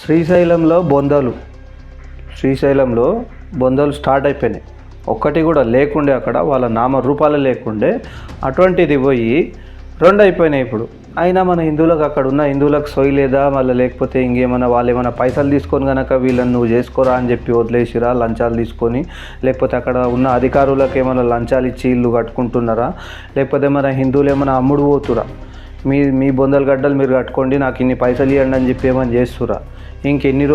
శ్రీశైలంలో బొందలు స్టార్ట్ అయిపోయినాయి. ఒక్కటి కూడా లేకుండే, అక్కడ వాళ్ళ నామరూపాలు లేకుండే. అటువంటిది పోయి 2 అయిపోయినాయి ఇప్పుడు. అయినా మన హిందువులకు, అక్కడ ఉన్న హిందువులకు సొయి లేదా, మళ్ళీ లేకపోతే ఇంకేమైనా వాళ్ళు ఏమైనా పైసలు తీసుకొని కనుక వీళ్ళని నువ్వు చేసుకోరా అని చెప్పి వదిలేసిరా, లంచాలు తీసుకొని, లేకపోతే అక్కడ ఉన్న అధికారులకు ఏమైనా లంచాలు ఇచ్చి ఇల్లు కట్టుకుంటున్నారా, లేకపోతే మన హిందువులు ఏమైనా అమ్ముడు పోతురా, మీ బొందల గడ్డలు మీరు కట్టుకోండి, నాకు ఇన్ని పైసలు ఇవ్వండి అని చెప్పి ఏమని చేస్తురా? ఇంకెన్ని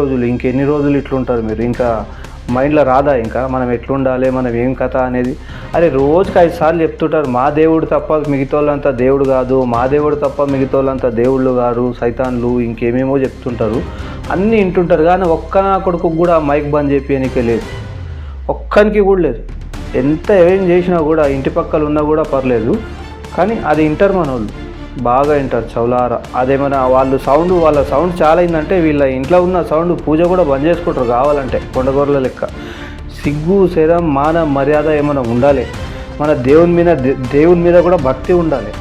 రోజులు ఇట్లుంటారు మీరు? ఇంకా మైండ్లో రాదా ఇంకా మనం ఎట్లుండాలి, మనం ఏం కథ అనేది? అరే రోజుకి 5 సార్లు చెప్తుంటారు, మా దేవుడు తప్ప మిగతాళ్ళంతా దేవుడు కాదు, మా దేవుడు తప్ప మిగతాళ్ళంతా దేవుళ్ళు గారు, సైతాన్లు, ఇంకేమేమో చెప్తుంటారు. అన్నీ వింటుంటారు, కానీ ఒక్క నా కొడుకు కూడా మైక్ బంద్ చెప్పేయనికే లేదు, ఒక్కనికి కూడా లేదు. ఎంత ఏం చేసినా కూడా, ఇంటి పక్కల ఉన్నా కూడా పర్లేదు, కానీ అది వింటారు మనోళ్ళు, బాగా వింటారు చౌలారా. అదేమైనా వాళ్ళ సౌండ్ చాలా అయిందంటే వీళ్ళ ఇంట్లో ఉన్న సౌండ్ పూజ కూడా బంద్ చేసుకుంటారు కావాలంటే, కొండగొర్రెల లెక్క. సిగ్గు, శరం, మాన మర్యాద ఏమైనా ఉండాలి. మన దేవుని మీద కూడా భక్తి ఉండాలి.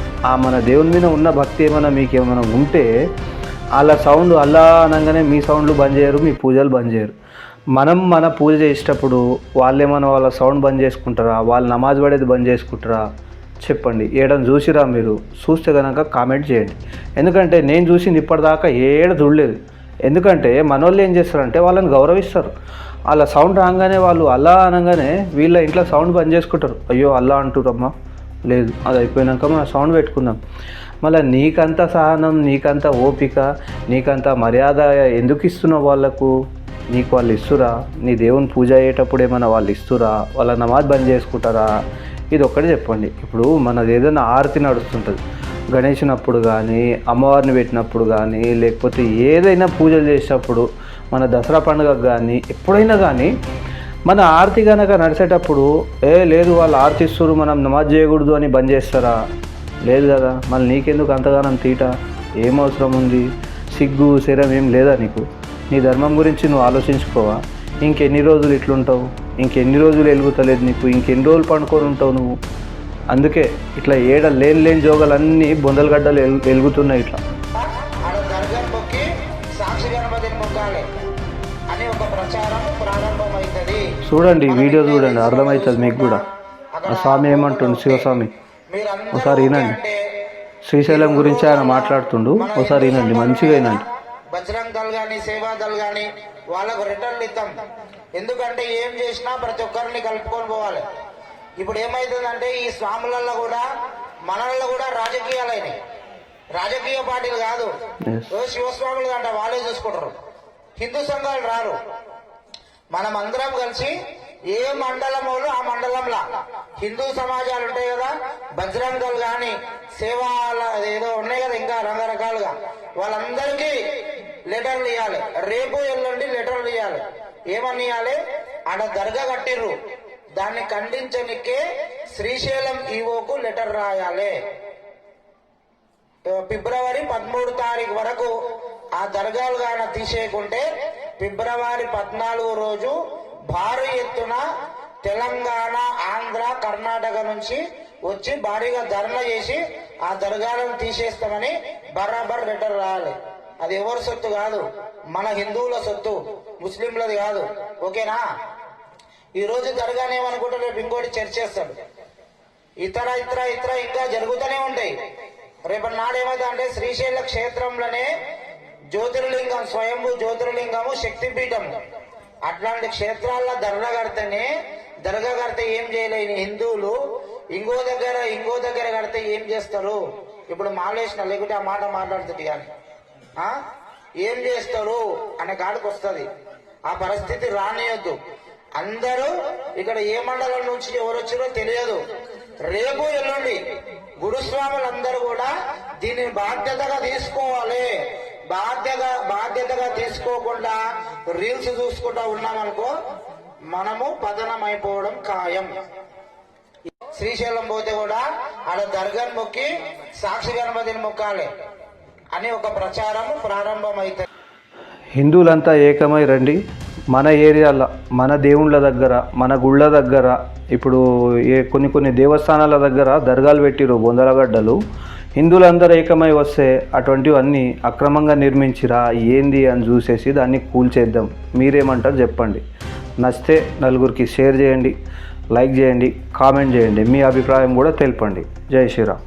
మన దేవుని మీద ఉన్న భక్తి ఏమైనా మీకు ఏమైనా ఉంటే, వాళ్ళ సౌండ్ అల్లా అనగానే మీ సౌండ్లు బంద్ చేయరు, మీ పూజలు బంద్ చేయరు. మనం మన పూజ చేసేటప్పుడు వాళ్ళేమైనా వాళ్ళ సౌండ్ బంద్ చేసుకుంటారా, వాళ్ళు నమాజ్ పడేది బంద్ చేసుకుంటారా? చెప్పండి. ఏడని చూసిరా? మీరు చూస్తే కనుక కామెంట్ చేయండి. ఎందుకంటే నేను చూసింది ఇప్పటిదాకా చూడలేదు. ఎందుకంటే మనోళ్ళు ఏం చేస్తారంటే వాళ్ళని గౌరవిస్తారు. వాళ్ళ సౌండ్ రాగానే వాళ్ళు అల్లా అనగానే వీళ్ళ ఇంట్లో సౌండ్ బంద్ చేసుకుంటారు. అయ్యో అల్లా అంటురమ్మా, లేదు అది అయిపోయినాక మనం సౌండ్ పెట్టుకుందాం. మళ్ళీ నీకంత సహనం, నీకంత ఓపిక, నీకంత మర్యాద ఎందుకు ఇస్తున్నావు వాళ్ళకు? నీకు వాళ్ళు ఇస్తురా? నీ దేవుని పూజ అయ్యేటప్పుడు ఏమైనా వాళ్ళు ఇస్తురా? వాళ్ళ నమాజ్ బంద్ చేసుకుంటారా? ఇది ఒక్కటి చెప్పండి. ఇప్పుడు మనది ఏదైనా ఆరతి నడుస్తుంటుంది, గణేశునప్పుడు కానీ, అమ్మవారిని పెట్టినప్పుడు కానీ, లేకపోతే ఏదైనా పూజలు చేసేటప్పుడు, మన దసరా పండుగకు కానీ, ఎప్పుడైనా కానీ మన ఆరతి కనుక నడిచేటప్పుడు లేదు వాళ్ళు ఆరతి ఇస్తారు మనం నమాజ్ చేయకూడదు అని బంద్ చేస్తారా? లేదు కదా. మళ్ళీ నీకెందుకు అంతగానం తీట? ఏం అవసరం ఉంది? సిగ్గు శరం ఏం లేదా నీకు? నీ ధర్మం గురించి నువ్వు ఆలోచించుకోవా? ఇంకెన్ని రోజులు ఇట్లుంటావు? ఇంకెన్ని రోజులు వెలుగుతలేదు నీకు? ఇంకెన్ని రోజులు పండుకొని ఉంటావు నువ్వు? అందుకే ఇట్లా లేని జోగాలన్నీ బొందలగడ్డలు వెలుగుతున్నాయి. ఇట్లా చూడండి, వీడియో చూడండి, అర్థమవుతుంది మీకు కూడా. ఆ స్వామి ఏమంటుండు, శివస్వామి ఒకసారి వినండి. శ్రీశైలం గురించి ఆయన మాట్లాడుతుండు, ఒకసారి వినండి, మంచిగా వినండి. బజరంగ్ దళ్ కానీ, సేవా దళ్ కానీ వాళ్ళకు రిటర్న్ ఇద్దాం. ఎందుకంటే ఏం చేసినా ప్రతి ఒక్కరిని కలుపుకొని పోవాలి. ఇప్పుడు ఏమైతుందంటే ఈ స్వాములలో కూడా, మనల్లో కూడా రాజకీయాలైనవి. రాజకీయ పార్టీలు కాదు, శివస్వాములు అంటే వాళ్ళే చూసుకుంటారు. హిందూ సంఘాలు రారు. మనం అందరం కలిసి ఏ మండలం వాళ్ళు ఆ మండలంలో హిందూ సమాజాలు ఉంటాయి కదా, బజరంగ్ దళ్ కానీ, సేవా ఏదో ఉన్నాయి కదా, ఇంకా రకరకాలుగా, వాళ్ళందరికీ లెటర్లు ఇవ్వాలి. రేపు ఎల్లుండి లెటర్లు ఇవ్వాలి. ఏమని ఇవ్వాలి? ఆడ దర్గా కట్టిర్రు, దాన్ని ఖండించనికే శ్రీశైలం ఈవోకు లెటర్ రాయాలి. ఫిబ్రవరి 13 తారీఖు వరకు ఆ దర్గాలు గాన తీసేయకుంటే ఫిబ్రవరి 14 రోజు భారీ ఎత్తున తెలంగాణ, ఆంధ్ర, కర్ణాటక నుంచి వచ్చి భారీగా ధర్నా చేసి ఆ దర్గాలను తీసేస్తామని బరాబర్ లెటర్ రాయాలి. అది ఎవరి సొత్తు కాదు, మన హిందువుల సొత్తు, ముస్లింలది కాదు. ఓకేనా? ఈ రోజు దర్గాని ఏమనుకుంటే రేపు ఇంకోటి చర్చ చేస్తాడు. ఇతర ఇంకా జరుగుతూనే ఉంటాయి. రేపటి నాడు ఏమైతే అంటే శ్రీశైల క్షేత్రంలోనే జ్యోతిర్లింగం, స్వయంభూ జ్యోతిర్లింగము, శక్తిపీఠం, అట్లాంటి క్షేత్రాల్లో దర్గా కడితే ఏం చేయలేని హిందువులు ఇంకో దగ్గర కడితే ఏం చేస్తారు? ఇప్పుడు మాలేసిన లేకుంటే ఆ మాట మాట్లాడుతుంది కానీ ఏం చేస్తారు అనే కాడికి వస్తుంది. ఆ పరిస్థితి రానియొద్దు. అందరూ ఇక్కడ ఏ మండలం నుంచి ఎవరు వచ్చారో తెలియదు. రేపు ఎల్లుండి గురుస్వాములందరూ కూడా దీన్ని బాధ్యతగా తీసుకోవాలి. బాధ్యతగా తీసుకోకుండా రీల్స్ చూసుకుంటా ఉన్నామనుకో మనము పతనం అయిపోవడం ఖాయం. శ్రీశైలం పోతే కూడా ఆడ దర్గాను మొక్కి సాక్షి గణపతిని మొక్కాలి అని ఒక ప్రచారం ప్రారంభమైతే హిందువులంతా ఏకమై రండి. మన ఏరియాలో, మన దేవుళ్ళ దగ్గర, మన గుళ్ళ దగ్గర, ఇప్పుడు కొన్ని దేవస్థానాల దగ్గర దర్గాలు పెట్టిరు బొందలగడ్డలు. హిందువులందరూ ఏకమై వస్తే అటువంటివన్నీ అక్రమంగా నిర్మించిరా ఏంది అని చూసేసి దాన్ని కూల్చేద్దాం. మీరేమంటారు చెప్పండి. నచ్చితే నలుగురికి షేర్ చేయండి, లైక్ చేయండి, కామెంట్ చేయండి, మీ అభిప్రాయం కూడా తెలపండి. జై శ్రీరామ్.